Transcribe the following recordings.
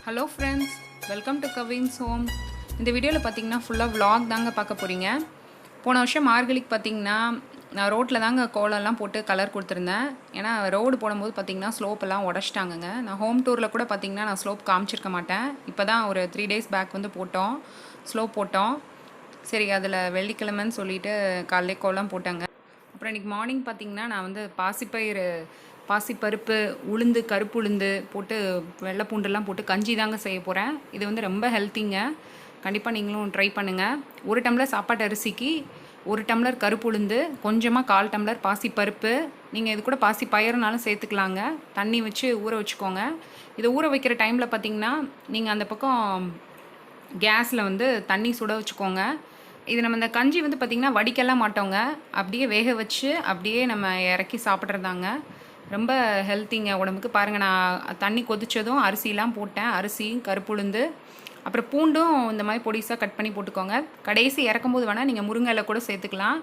Hello friends, welcome to Cavin's home. இந்த வீடியோவில் பார்த்தீங்கன்னா ஃபுல்லாக vlog தாங்க பார்க்க போகிறீங்க. போன வருஷம் மார்கழிக்கு பார்த்தீங்கன்னா நான் ரோட்டில் தாங்க கோலம்லாம் போட்டு கலர் கொடுத்துருந்தேன். ஏன்னா ரோடு போடும்போது பார்த்தீங்கன்னா ஸ்லோப்பெல்லாம் உடச்சிட்டாங்கங்க. நான் ஹோம் டூரில் கூட பார்த்தீங்கன்னா நான் ஸ்லோப் காமிச்சிருக்க மாட்டேன். இப்போ தான் ஒரு 3 days பேக் வந்து போட்டோம், ஸ்லோப் போட்டோம். சரி, அதில் வெள்ளிக்கிழமைன்னு சொல்லிட்டு காலையிலே கோலம் போட்டாங்க. அப்புறம் இன்றைக்கி மார்னிங் பார்த்திங்கன்னா நான் வந்து பாசிப்பருப்பு, உளுந்து, கருப்பு உளுந்து போட்டு வெள்ளை பூண்டுலாம் போட்டு கஞ்சி தாங்க செய்ய போகிறேன். இது வந்து ரொம்ப ஹெல்த்திங்க. கண்டிப்பாக நீங்களும் ட்ரை பண்ணுங்கள். 1 டம்ளர் சாப்பாட்டு அரிசிக்கு 1 டம்ளர் கருப்பு உளுந்து, கொஞ்சமாக 1/4 டம்ளர் பாசிப்பருப்பு, நீங்கள் இது கூட பாசி பயிறுனாலும் சேர்த்துக்கலாங்க. தண்ணி வச்சு ஊற வச்சுக்கோங்க. இதை ஊற வைக்கிற டைமில் பார்த்திங்கன்னா நீங்கள் அந்த பக்கம் கேஸில் வந்து தண்ணி சுட வச்சுக்கோங்க. இது நம்ம இந்த கஞ்சி வந்து பார்த்திங்கன்னா வடிக்கலாம் மாட்டோங்க. அப்படியே வேக வச்சு அப்படியே நம்ம இறக்கி சாப்பிட்றதாங்க. ரொம்ப ஹெல்த்திங்க உடம்புக்கு. பாருங்கள், நான் தண்ணி கொதித்ததும் அரிசிலாம் போட்டேன். அரிசி, கருப்புளுந்து, அப்புறம் பூண்டும் இந்த மாதிரி பொடிசாக கட் பண்ணி போட்டுக்கோங்க. கடைசி இறக்கும்போது வேணால் நீங்கள் முருங்கை இலை கூட சேர்த்துக்கலாம்.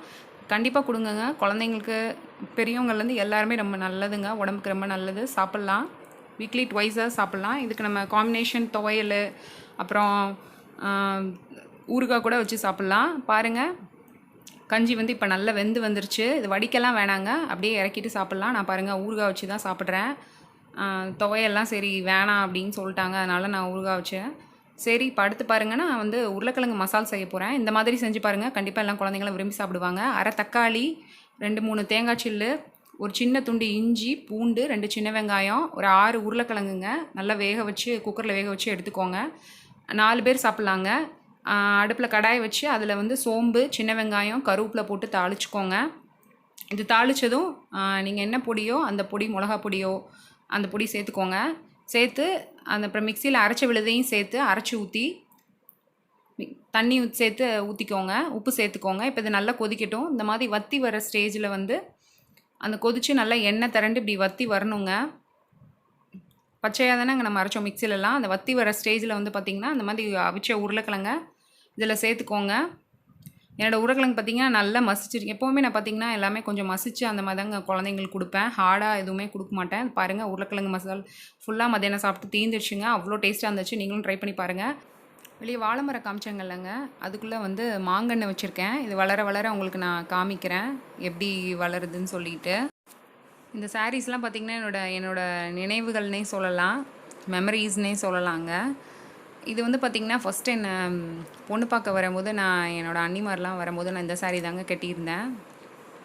கண்டிப்பாக கொடுங்கங்க. குழந்தைங்களுக்கு, பெரியவங்கள்லேருந்து எல்லாருமே ரொம்ப நல்லதுங்க. உடம்புக்கு ரொம்ப நல்லது. சாப்பிட்லாம். வீக்லி ட்வைஸாக சாப்பிட்லாம். இதுக்கு நம்ம காம்பினேஷன் துவையல், அப்புறம் ஊறுகாய் கூட வச்சு சாப்பிட்லாம். பாருங்கள், கஞ்சி வந்து இப்போ நல்லா வெந்து வந்துருச்சு. இது வடிக்கலாம் வேணாங்க, அப்படியே இறக்கிட்டு சாப்பிட்லாம். நான் பாருங்கள் ஊறுகாய் வச்சு தான் சாப்பிட்றேன். துவையெல்லாம் சரி வேணாம் அப்படின்னு சொல்லிட்டாங்க, அதனால் நான் ஊறுகாய் வச்சேன். சரி, இப்போ அடுத்து பாருங்கன்னா நான் வந்து உருளைக்கிழங்கு மசால் செய்ய போகிறேன். இந்த மாதிரி செஞ்சு பாருங்கள், கண்டிப்பாக எல்லாம் குழந்தைங்களும் விரும்பி சாப்பிடுவாங்க. அரை தக்காளி, 2-3 தேங்காய் சில்லு, ஒரு சின்ன துண்டு இஞ்சி, பூண்டு, 2 சின்ன வெங்காயம், ஒரு 6 உருளைக்கிழங்குங்க. நல்லா வேக வச்சு குக்கரில் வேக வச்சு எடுத்துக்கோங்க. 4 பேர் சாப்பிட்லாங்க. அடுப்பில் கடாயை வச்சு அதில் வந்து சோம்பு, சின்ன வெங்காயம், கருவேப்பிலை போட்டு தாளிச்சுக்கோங்க. இது தாளித்ததும் நீங்கள் என்ன பொடியோ அந்த பொடி, மிளகா பொடியோ அந்த பொடி சேர்த்துக்கோங்க. சேர்த்து அப்புறம் மிக்சியில் அரைச்ச விழுதையும் சேர்த்து அரைச்சி ஊற்றி தண்ணி சேர்த்து ஊற்றிக்கோங்க. உப்பு சேர்த்துக்கோங்க. இப்போ இது நல்லா கொதிக்கட்டும். இந்த மாதிரி வற்றி வர ஸ்டேஜில் வந்து அந்த கொதித்து நல்லா எண்ணெய் திரண்டு இப்படி வற்றி வரணுங்க. பச்சையாக தானே நம்ம அரைச்சோம் மிக்சிலெலாம். அந்த வற்றி வர ஸ்டேஜில் வந்து பார்த்திங்கன்னா அந்த மாதிரி அவிச்ச உருளைக்கிழங்க இதில் சேர்த்துக்கோங்க. என்னோடய உருளைக்கிழங்கு பார்த்திங்கன்னா நல்லா மசிச்சிருக்கு. எப்போவுமே நான் பார்த்திங்கன்னா எல்லாமே கொஞ்சம் மசிச்சு அந்த மாதிரி தாங்க குழந்தைங்களுக்கு கொடுப்பேன். ஹார்டாக எதுவுமே கொடுக்க மாட்டேன். பாருங்கள், உருளைக்கிழங்கு மசால் ஃபுல்லாக மதியானம் சாப்பிட்டு தீந்துடுச்சுங்க. அவ்வளோ டேஸ்ட்டாக இருந்துச்சு. நீங்களும் ட்ரை பண்ணி பாருங்கள். வெளியே வாழை மரம் காமிச்சாங்கல்லங்க, அதுக்குள்ளே வந்து மாங்கன்று வச்சுருக்கேன். இது வளர வளர உங்களுக்கு நான் காமிக்கிறேன் எப்படி வளருதுன்னு சொல்லிட்டு. இந்த சாரீஸ்லாம் பார்த்திங்கன்னா என்னோட நினைவுகள்னே சொல்லலாம், மெமரிஸ்னே சொல்லலாங்க. இது வந்து பார்த்திங்கன்னா ஃபஸ்ட்டு என்னை பொண்ணு பார்க்க வரும்போது நான் என்னோடய அண்ணிமாரெலாம் வரும்போது நான் இந்த சாரீ தாங்க கட்டியிருந்தேன்.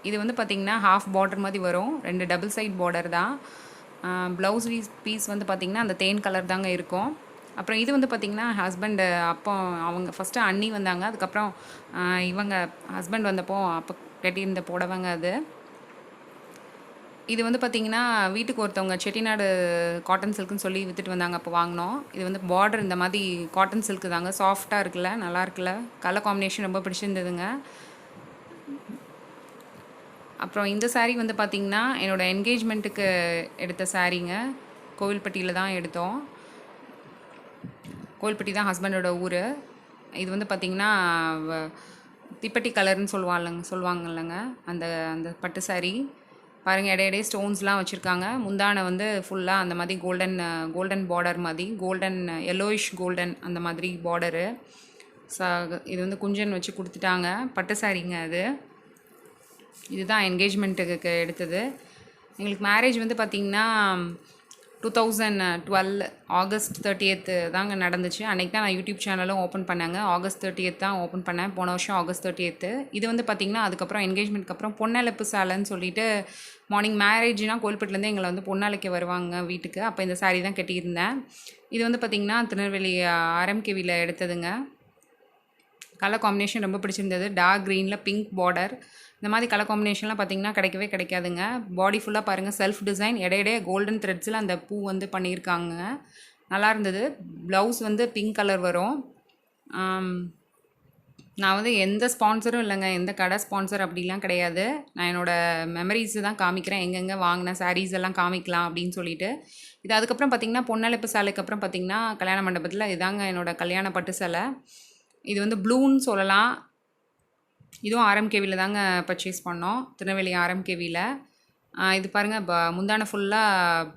இது வந்து பார்த்திங்கன்னா ஹாஃப் பார்டர் மாதிரி வரும். 2 டபுள் சைட் பார்டர் தான். ப்ளவுஸ் பீஸ் வந்து பார்த்திங்கன்னா அந்த தேன் கலர் தாங்க இருக்கும். அப்புறம் இது வந்து பார்த்திங்கன்னா ஹஸ்பண்டு அப்போ அவங்க ஃபஸ்ட்டு அண்ணி வந்தாங்க, அதுக்கப்புறம் இவங்க ஹஸ்பண்ட் வந்தப்போ அப்போ கட்டியிருந்த புடவைங்க அது. இது வந்து பார்த்திங்கன்னா வீட்டுக்கு ஒருத்தவங்க செட்டிநாடு காட்டன் சில்க்குன்னு சொல்லி விற்றுட்டு வந்தாங்க, அப்போ வாங்கினோம். இது வந்து பார்டர் இந்த மாதிரி காட்டன் சில்க்கு தாங்க. சாஃப்டாக இருக்குல்ல, நல்லா இருக்குல்ல, கலர் காம்பினேஷன் ரொம்ப பிடிச்சிருந்ததுங்க. அப்புறம் இந்த சாரீ வந்து பார்த்திங்கன்னா என்னோடய என்கேஜ்மெண்ட்டுக்கு எடுத்த சாரீங்க. கோவில்பட்டியில் தான் எடுத்தோம். கோவில்பட்டி தான் ஹஸ்பண்டோட ஊர். இது வந்து பார்த்திங்கன்னா திப்பட்டி கலர்னு சொல்லுவாங்கல்லங்க, அந்த அந்த பட்டு சாரீ. பாருங்கள், இடையிடையே ஸ்டோன்ஸ்லாம் வச்சுருக்காங்க. முந்தானை வந்து ஃபுல்லாக அந்த மாதிரி கோல்டன் பார்டர் மாதிரி, எல்லோயிஷ் கோல்டன் அந்த மாதிரி பார்டரு. இது வந்து குஞ்சன் வச்சு கொடுத்துட்டாங்க. பட்டு சாரீங்க அது. இதுதான் என்கேஜ்மெண்ட்டுக்கு எடுத்தது. எங்களுக்கு மேரேஜ் வந்து பார்த்திங்கன்னா 2012 ஆகஸ்ட் 30th தாங்க நடந்துச்சு. அன்றைக்கி தான் நான் யூடியூப் சேனலும் ஓப்பன் பண்ணேங்க. ஆகஸ்ட் 30th தான் ஓப்பன் பண்ணேன், போன வருஷம் ஆகஸ்ட் 30th. இது வந்து பார்த்திங்கன்னா அதுக்கப்புறம் என்கேஜ்மெண்ட்க்கு அப்புறம் பொன்னழைப்பு சேலைன்னு சொல்லிட்டு மார்னிங் மேரேஜ்னால் கோயில்பட்டிலேருந்து எங்களை வந்து பொன்னழைக்க வருவாங்க வீட்டுக்கு. அப்போ இந்த சாரீ தான் கட்டியிருந்தேன். இது வந்து பார்த்திங்கன்னா திருநெல்வேலி RMKVயில் எடுத்ததுங்க. கலர் காம்பினேஷன் ரொம்ப பிடிச்சிருந்தது. டார்க் க்ரீனில் பிங்க் பார்டர். இந்த மாதிரி கலர் காம்பினேஷன்லாம் பார்த்திங்கன்னா கிடைக்கவே கிடைக்காதுங்க. பாடி ஃபுல்லாக பாருங்கள், செல்ஃப் டிசைன், இடையிடையே கோல்டன் த்ரெட்ஸில் அந்த பூ வந்து பண்ணியிருக்காங்க. நல்லா இருந்தது. ப்ளவுஸ் வந்து பிங்க் கலர் வரும். நான் வந்து எந்த ஸ்பான்சரும் இல்லைங்க, எந்த கடை ஸ்பான்சர் அப்படிலாம் கிடையாது. நான் என்னோடய மெமரிஸ் தான் காமிக்கிறேன், எங்கெங்கே வாங்கின சாரீஸ் எல்லாம் காமிக்கலாம் அப்படின்னு சொல்லிட்டு. இது அதுக்கப்புறம் பார்த்திங்கன்னா பொன்னழைப்பு சேலைக்கு அப்புறம் பார்த்திங்கன்னா கல்யாண மண்டபத்தில் இதாங்க என்னோடய கல்யாண பட்டு சேலை. இது வந்து ப்ளூன்னு சொல்லலாம். இதுவும் RMKVயில் தாங்க பர்ச்சேஸ் பண்ணோம், திருநெல்வேலி RMKVயில். இது பாருங்கள், முந்தானை ஃபுல்லாக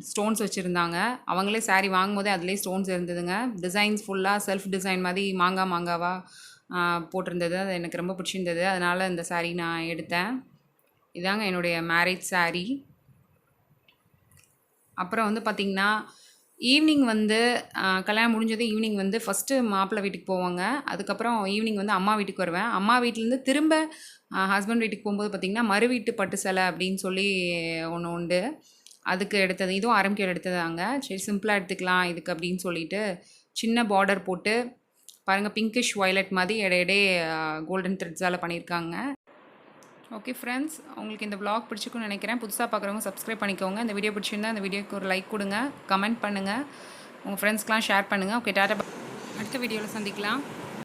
ஸ்டோன்ஸ் வச்சுருந்தாங்க. அவங்களே சாரீ வாங்கும்போதே அதிலேயே ஸ்டோன்ஸ் இருந்ததுங்க. டிசைன்ஸ் ஃபுல்லாக செல்ஃப் டிசைன் மாதிரி மாங்காவாக போட்டிருந்தது. அது எனக்கு ரொம்ப பிடிச்சிருந்தது. அதனால் இந்த சாரீ நான் எடுத்தேன். இதாங்க என்னுடைய மேரேஜ் சாரீ. அப்புறம் வந்து பார்த்திங்கன்னா ஈவினிங் வந்து கல்யாணம் முடிஞ்சது ஈவினிங் வந்து ஃபஸ்ட்டு மாப்பிள்ளை வீட்டுக்கு போவாங்க. அதுக்கப்புறம் ஈவினிங் வந்து அம்மா வீட்டுக்கு வருவேன். அம்மா வீட்டிலேருந்து திரும்ப ஹஸ்பண்ட் வீட்டுக்கு போகும்போது பார்த்திங்கன்னா மறு வீட்டு பட்டு சேலை அப்படின்னு சொல்லி ஒன்று உண்டு. அதுக்கு எடுத்தது. இதுவும் ஆரம்பிக்கையில் எடுத்ததாங்க. சரி சிம்பிளாக எடுத்துக்கலாம் இதுக்கு அப்படின்னு சொல்லிட்டு சின்ன பார்டர் போட்டு பாருங்கள், பிங்கிஷ் வயலட் மாதிரி இடையிடையே கோல்டன் த்ரெட்ஸால் பண்ணியிருக்காங்க. ஓகே ஃப்ரெண்ட்ஸ், உங்களுக்கு இந்த vlog பிடிச்சிக்குன்னு நினைக்கிறேன். புதுசாக பார்க்குறவங்க சப்ஸ்கிரைப் பண்ணிக்கோங்க. இந்த வீடியோ பிடிச்சிருந்தா இந்த வீடியோக்கு ஒரு லைக் கொடுங்க, கமெண்ட் பண்ணுங்கள், உங்கள் ஃப்ரெண்ட்ஸ்க்கெலாம் ஷேர் பண்ணுங்கள். Okay, tata. அடுத்த வீடியோவில் சந்திக்கலாம்.